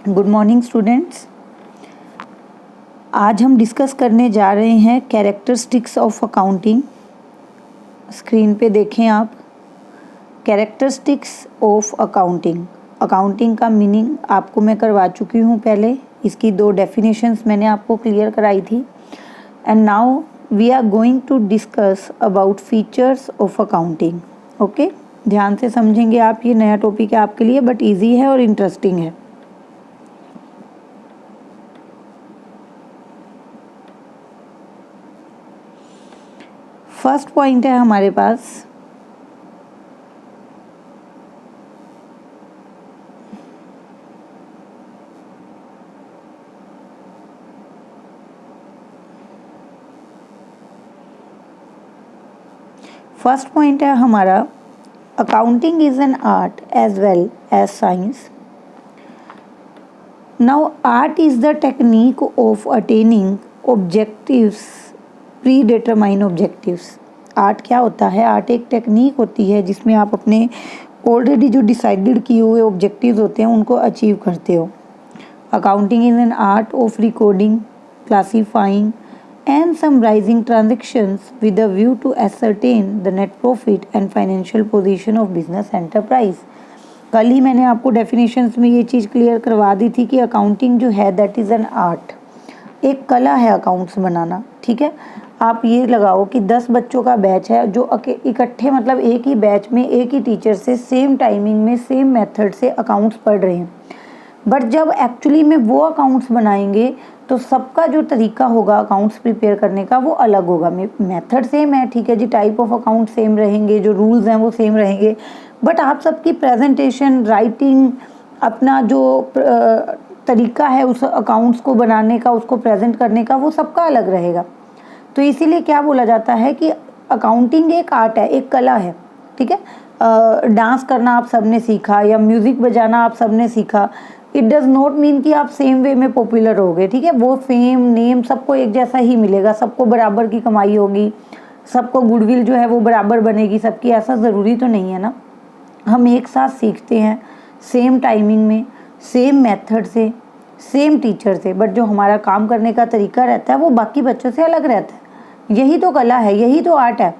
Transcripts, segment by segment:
Good morning students. आज हम discuss करने जा रहे हैं कैरेक्टरिस्टिक्स ऑफ अकाउंटिंग। स्क्रीन पे देखें आप। Characteristics of accounting. अकाउंटिंग का मीनिंग आपको मैं करवा चुकी हूँ पहले। इसकी 2 डेफिनेशंस मैंने आपको क्लियर कराई थी। And now we are going to discuss about features of accounting. Okay, ध्यान से समझेंगे आप। ये नया टॉपिक है आपके लिए, बट ईजी है और इंटरेस्टिंग है। फर्स्ट पॉइंट है हमारे पास हमारा accounting is an art as well as science. Now art is the technique of attaining objectives predetermine objectives. Art क्या होता है? आर्ट एक टेक्निक होती है जिसमें आप अपने ऑलरेडी जो डिसाइडेड किए हुए ऑब्जेक्टिव्स होते हैं उनको अचीव करते हो। Accounting is an art of recording, classifying and summarising transactions with a view to ascertain the net profit and financial position of business enterprise. कल ही मैंने आपको डेफिनेशंस में ये चीज़ क्लियर करवा दी थी कि अकाउंटिंग जो है दैट इज़ एन आर्ट, एक कला है अकाउंट्स बनाना। ठीक है, आप ये लगाओ कि 10 बच्चों का बैच है जो इकट्ठे मतलब एक ही बैच में एक ही टीचर से सेम टाइमिंग में सेम मेथड से अकाउंट्स पढ़ रहे हैं। बट जब एक्चुअली में वो अकाउंट्स बनाएंगे तो सबका जो तरीका होगा अकाउंट्स प्रिपेयर करने का वो अलग होगा। मेथड सेम है, ठीक है जी, टाइप ऑफ अकाउंट सेम रहेंगे, जो रूल्स हैं वो सेम रहेंगे, बट आप सबकी प्रेजेंटेशन, राइटिंग, अपना जो तरीका है उस अकाउंट्स को बनाने का, उसको प्रेजेंट करने का, वो सबका अलग रहेगा। तो इसीलिए क्या बोला जाता है कि अकाउंटिंग एक आर्ट है, एक कला है। ठीक है, डांस करना आप सबने सीखा या म्यूज़िक बजाना आप सबने सीखा, इट डज़ नॉट मीन कि आप सेम वे में पॉपुलर होगे। ठीक है, वो फेम नेम सबको एक जैसा ही मिलेगा, सबको बराबर की कमाई होगी, सबको गुडविल जो है वो बराबर बनेगी सबकी, ऐसा ज़रूरी तो नहीं है ना। हम एक साथ सीखते हैं सेम टाइमिंग में, सेम मेथड से, सेम टीचर से, बट जो हमारा काम करने का तरीका रहता है वो बाकी बच्चों से अलग रहता है। यही तो कला है, यही तो आर्ट है।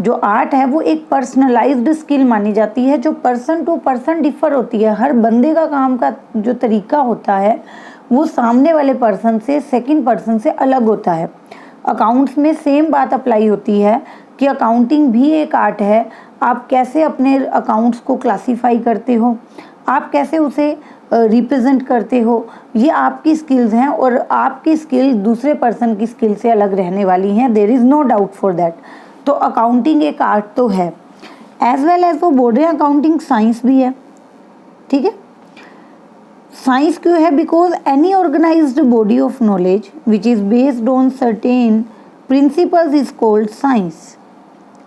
जो आर्ट है वो एक पर्सनलाइज्ड स्किल मानी जाती है जो पर्सन टू पर्सन डिफर होती है। हर बंदे का काम का जो तरीका होता है वो सामने वाले पर्सन से, सेकंड पर्सन से अलग होता है। अकाउंट्स में सेम बात अप्लाई होती है कि अकाउंटिंग भी एक आर्ट है। आप कैसे अपने अकाउंट्स को क्लासीफाई करते हो, आप कैसे उसे रिप्रेजेंट करते हो, ये आपकी स्किल्स हैं और आपकी स्किल दूसरे पर्सन की स्किल से अलग रहने वाली हैं। There is no doubt for that. तो अकाउंटिंग एक आर्ट तो है, एज वेल एज वो बोल रहे हैं अकाउंटिंग साइंस भी है। ठीक है, साइंस क्यों है? Because any organised body of knowledge which is based on certain principles is called science.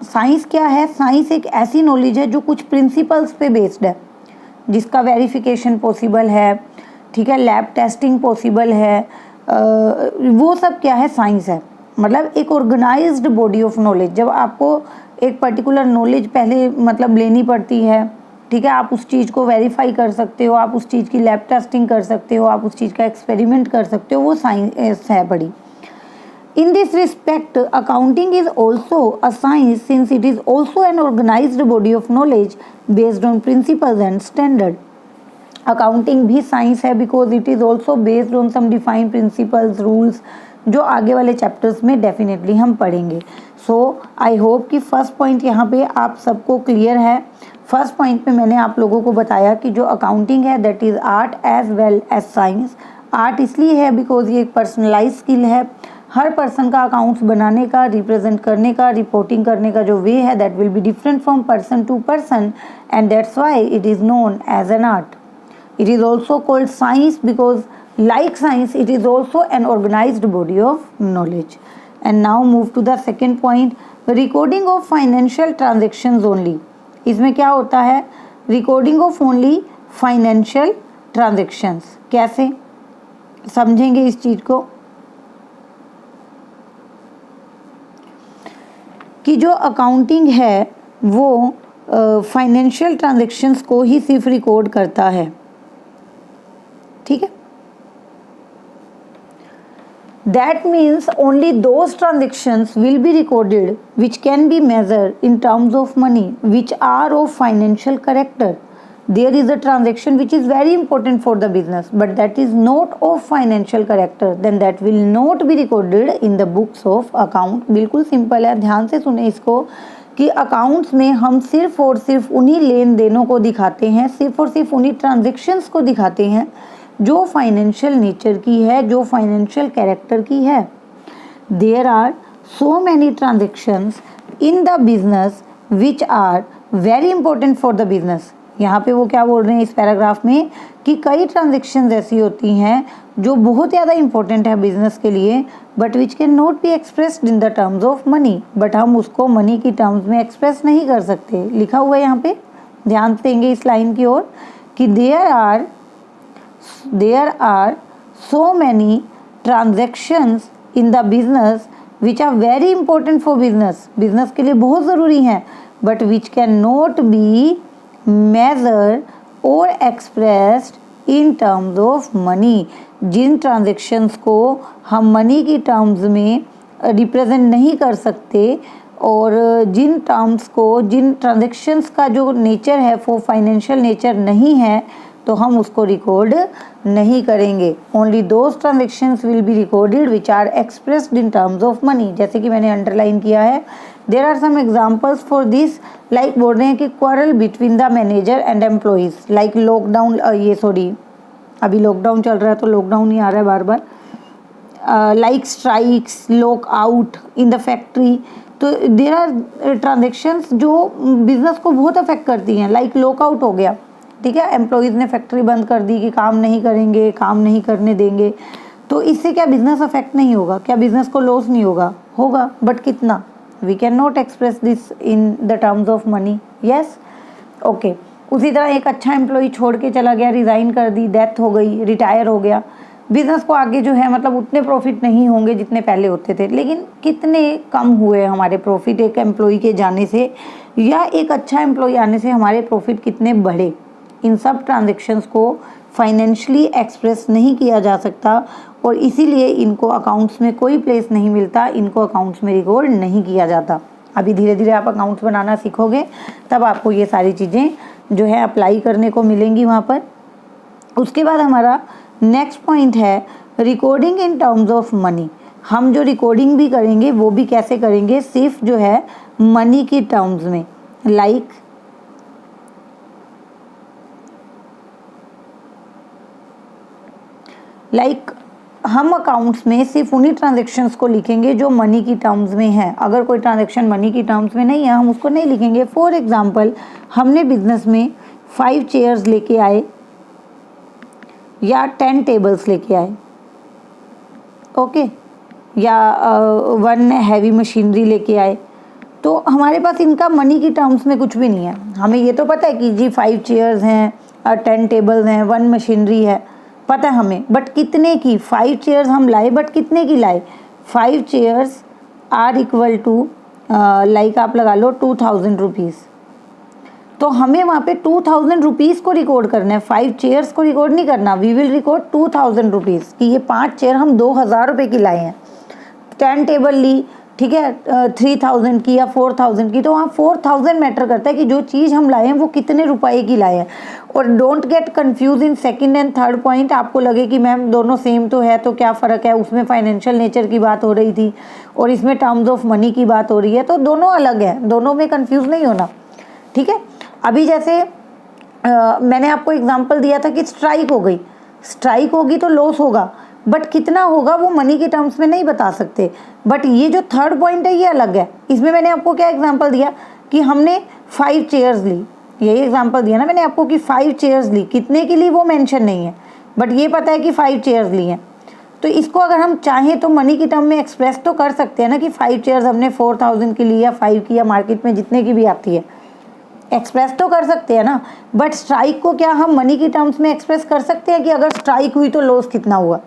Science क्या है? साइंस एक ऐसी नॉलेज है जो कुछ प्रिंसिपल्स पे बेस्ड है, जिसका वेरिफिकेशन पॉसिबल है। ठीक है, लैब टेस्टिंग पॉसिबल है, वो सब क्या है? साइंस है। मतलब एक ऑर्गेनाइज्ड बॉडी ऑफ नॉलेज। जब आपको एक पर्टिकुलर नॉलेज पहले मतलब लेनी पड़ती है, ठीक है, आप उस चीज़ को वेरीफाई कर सकते हो, आप उस चीज़ की लैब टेस्टिंग कर सकते हो, आप उस चीज़ का एक्सपेरिमेंट कर सकते हो, वो साइंस है बड़ी। In this respect, accounting is also a science since it is also an organized body of knowledge based on principles and standard. Accounting भी साइंस है because it is also based on some defined principles, rules, जो आगे वाले chapters में definitely हम पढ़ेंगे। सो I hope कि first point यहाँ पे आप सबको क्लियर है। फर्स्ट पॉइंट पे मैंने आप लोगों को बताया कि जो अकाउंटिंग है that is art as well as science. Art इसलिए है बिकॉज ये एक पर्सनलाइज स्किल है। हर पर्सन का अकाउंट्स बनाने का, रिप्रेजेंट करने का, रिपोर्टिंग करने का जो वे है that will be different from person to person and that's why it is known as an art. It is also called science because like science it is also an organized body of knowledge. And now move to the second point, recording of financial transactions only. इसमें क्या होता है? Recording of only financial transactions. कैसे समझेंगे इस चीज़ को? कि जो अकाउंटिंग है वो फाइनेंशियल ट्रांजेक्शन्स को ही सिर्फ रिकॉर्ड करता है। ठीक है। That means only those transactions will be recorded which can be measured in terms of money, which are of financial character. There is a transaction which is very important for the business, but that is not of financial character, then that will not be recorded in the books of account. बिल्कुल simple है, ध्यान से सुने इसको कि accounts में हम सिर्फ और सिर्फ उन्हीं लेन देनों को दिखाते हैं, सिर्फ और सिर्फ उन्हीं ट्रांजेक्शन्स को दिखाते हैं जो फाइनेंशियल नेचर की है, जो फाइनेंशियल कैरेक्टर की है। There are so many transactions in the business which are very important for the business. यहाँ पे वो क्या बोल रहे हैं इस पैराग्राफ में कि कई ट्रांजेक्शन्स ऐसी होती हैं जो बहुत ज़्यादा इंपॉर्टेंट है बिजनेस के लिए, but which can not be expressed in the terms of money, but हम उसको मनी की टर्म्स में एक्सप्रेस नहीं कर सकते। लिखा हुआ है यहाँ पे, ध्यान देंगे इस लाइन की ओर कि there are so many transactions in the business which are very important for business के लिए बहुत ज़रूरी हैं, but which cannot be measured or expressed in terms of money। जिन ट्रांजेक्शन्स को हम मनी की टर्म्स में रिप्रेजेंट नहीं कर सकते और जिन ट्रांजेक्शन्स का जो नेचर है वो फाइनेंशियल नेचर नहीं है, तो हम उसको रिकॉर्ड नहीं करेंगे। Only those transactions will be recorded which are expressed in terms of money, जैसे कि मैंने अंडरलाइन किया है। There are some examples for this, like बोल रहे हैं कि quarrel between the manager and employees, like lockdown, अभी लॉकडाउन चल रहा है तो लॉकडाउन ही आ रहा है बार बार, like strikes, lock out in the factory. तो देर आर ट्रांजेक्शन्स जो बिजनेस को बहुत अफेक्ट करती हैं, लाइक लॉकआउट हो गया, ठीक है, एम्प्लॉइज़ ने फैक्ट्री बंद कर दी कि काम नहीं करेंगे, काम नहीं करने देंगे, तो इससे क्या बिजनेस अफेक्ट नहीं होगा? क्या बिजनेस को लॉस नहीं होगा, बट कितना? We can not express this in the terms of money. Yes, okay. उसी तरह एक अच्छा एम्प्लॉई छोड़ के चला गया, रिज़ाइन कर दी, डेथ हो गई, रिटायर हो गया, बिजनेस को आगे जो है मतलब उतने प्रॉफिट नहीं होंगे जितने पहले होते थे, लेकिन कितने कम हुए हमारे प्रॉफिट एक एम्प्लॉई के जाने से, या एक अच्छा एम्प्लॉई आने से हमारे प्रॉफिट कितने बढ़े। इन सब ट्रांजेक्शन्स को फाइनेंशियली एक्सप्रेस नहीं किया जा सकता और इसीलिए इनको अकाउंट्स में कोई प्लेस नहीं मिलता, इनको अकाउंट्स में रिकॉर्ड नहीं किया जाता। अभी धीरे धीरे आप अकाउंट्स बनाना सीखोगे तब आपको ये सारी चीज़ें जो है अप्लाई करने को मिलेंगी वहाँ पर। उसके बाद हमारा नेक्स्ट पॉइंट है recording in terms of money. हम जो रिकॉर्डिंग भी करेंगे वो भी कैसे करेंगे? सिर्फ जो है मनी की टर्म्स में, लाइक हम अकाउंट्स में सिर्फ उन्हीं ट्रांजेक्शन्स को लिखेंगे जो मनी की टर्म्स में है। अगर कोई ट्रांजेक्शन मनी की टर्म्स में नहीं है हम उसको नहीं लिखेंगे। फॉर एग्जांपल, हमने बिजनेस में 5 चेयर्स लेके आए या 10 टेबल्स लेके आए, ओके, या 1 हैवी मशीनरी लेके आए, तो हमारे पास इनका मनी की टर्म्स में कुछ भी नहीं है। हमें ये तो पता है कि जी 5 चेयर्स हैं, 10 टेबल्स हैं, 1 मशीनरी है, पता है हमें, बट कितने की 5 चेयर्स हम लाए, बट कितने की लाए? 5 chairs are equal to like आप लगा लो 2000 रुपीज़। तो हमें वहाँ पे 2000 रुपीज़ को रिकॉर्ड करना है, 5 चेयर्स को रिकॉर्ड नहीं करना। वी विल रिकॉर्ड 2000 रुपीज़ कि ये 5 चेयर हम 2000 रुपये की लाए हैं। 10 टेबल ली, ठीक है, 3000 की या 4000 की, तो वहाँ 4000 मैटर करता है कि जो चीज़ हम लाए हैं वो कितने रुपए की लाए हैं। और don't get confuse in second and third point. आपको लगे कि मैम दोनों सेम तो है तो क्या फ़र्क है, उसमें फाइनेंशियल नेचर की बात हो रही थी और इसमें टर्म्स ऑफ मनी की बात हो रही है, तो दोनों अलग है, दोनों में कंफ्यूज नहीं होना, ठीक है। अभी जैसे मैंने आपको एग्जाम्पल दिया था कि स्ट्राइक हो गई, स्ट्राइक होगी तो लॉस होगा, बट कितना होगा वो मनी के टर्म्स में नहीं बता सकते। बट ये जो थर्ड पॉइंट है ये अलग है। इसमें मैंने आपको क्या एग्जांपल दिया कि हमने 5 चेयर्स ली, यही एग्जांपल दिया ना मैंने आपको कि 5 चेयर्स ली, कितने की ली वो मेंशन नहीं है, बट ये पता है कि 5 चेयर्स ली हैं। तो इसको अगर हम चाहें तो मनी की टर्म में एक्सप्रेस तो कर सकते हैं ना कि 5 चेयर्स हमने 4000 की ली या 5 की या मार्केट में जितने की भी आती है, एक्सप्रेस तो कर सकते हैं ना। बट स्ट्राइक को क्या हम मनी की टर्म्स में एक्सप्रेस कर सकते हैं कि अगर स्ट्राइक हुई तो लॉस कितना हुआ?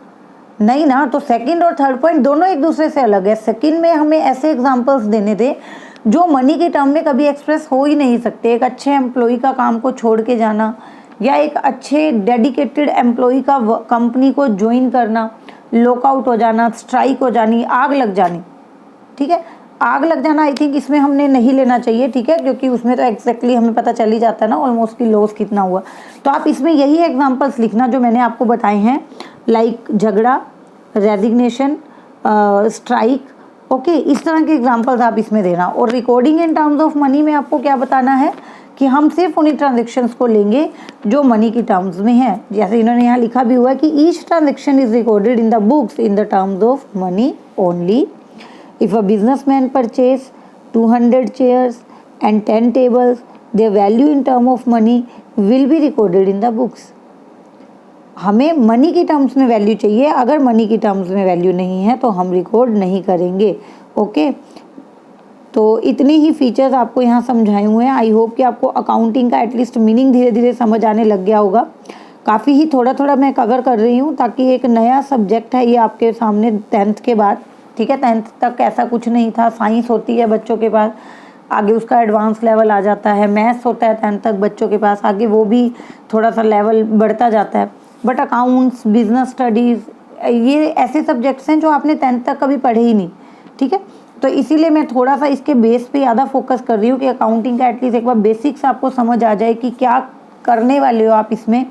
नहीं ना। तो सेकंड और थर्ड पॉइंट दोनों एक दूसरे से अलग है। सेकंड में हमें ऐसे एग्जांपल्स देने थे जो मनी के टर्म में कभी एक्सप्रेस हो ही नहीं सकते। एक अच्छे एम्प्लॉय का काम को छोड़ के जाना या एक अच्छे डेडिकेटेड एम्प्लॉय का कंपनी को ज्वाइन करना, लॉकआउट हो जाना, स्ट्राइक हो जानी, आग लग जानी, ठीक है। आग लग जाना आई थिंक इसमें हमने नहीं लेना चाहिए, ठीक है, क्योंकि उसमें तो एग्जैक्टली हमें पता चल ही जाता है ना ऑलमोस्ट कि लॉस कितना हुआ। तो आप इसमें यही एग्जांपल्स लिखना जो मैंने आपको बताए हैं, लाइक झगड़ा, रेजिग्नेशन, स्ट्राइक, ओके, इस तरह के एग्जांपल्स आप इसमें देना। और recording in terms of money में आपको क्या बताना है कि हम सिर्फ उन्हीं ट्रांजेक्शन्स को लेंगे जो मनी की टर्म्स में है। जैसे इन्होंने यहाँ लिखा भी हुआ है कि each transaction is recorded in the books in the terms of money only. If a businessman purchase 200 chairs and 10 tables, their value in term of money will be recorded in the books. हमें money की terms में value चाहिए, अगर money की terms में value नहीं है तो हम रिकॉर्ड नहीं करेंगे, ओके। तो इतने ही फीचर्स आपको यहाँ समझाए हुए हैं। आई होप कि आपको अकाउंटिंग का एटलीस्ट मीनिंग धीरे धीरे समझ आने लग गया होगा। काफ़ी ही थोड़ा थोड़ा मैं कवर कर रही हूँ ताकि एक नया सब्जेक्ट है ये आपके सामने 10th के बाद, ठीक है। 10th तक ऐसा कुछ नहीं था, साइंस होती है बच्चों के पास, आगे उसका एडवांस लेवल आ जाता है, मैथ्स होता है 10th तक बच्चों के पास, आगे वो भी थोड़ा सा लेवल बढ़ता जाता है। बट अकाउंट्स, बिजनेस स्टडीज़, ये ऐसे सब्जेक्ट्स हैं जो आपने 10th तक कभी पढ़े ही नहीं, ठीक है। तो इसीलिए मैं थोड़ा सा इसके बेस पे ज़्यादा फोकस कर रही हूँ कि अकाउंटिंग का एटलीस्ट एक बार बेसिक्स आपको समझ आ जाए कि क्या करने वाले हो आप इसमें,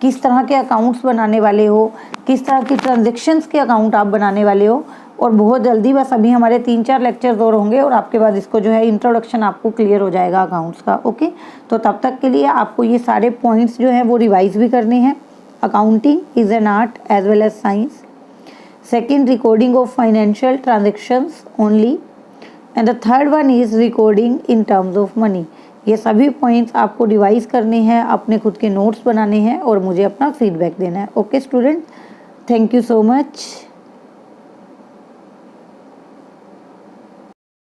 किस तरह के अकाउंट्स बनाने वाले हो, किस तरह की ट्रांजेक्शन्स के अकाउंट आप बनाने वाले हो। और बहुत जल्दी, बस अभी हमारे 3-4 लेक्चर्स और होंगे और आपके बाद इसको जो है इंट्रोडक्शन आपको क्लियर हो जाएगा अकाउंट्स का, ओके। तो तब तक के लिए आपको ये सारे पॉइंट्स जो हैं वो रिवाइज भी करने हैं। Accounting is an art as well as science. Second, recording of financial transactions only. And the third one is recording in terms of money. ये सभी पॉइंट्स आपको रिवाइज करने हैं, अपने खुद के नोट्स बनाने हैं और मुझे अपना फीडबैक देना है, okay student. Thank you so much.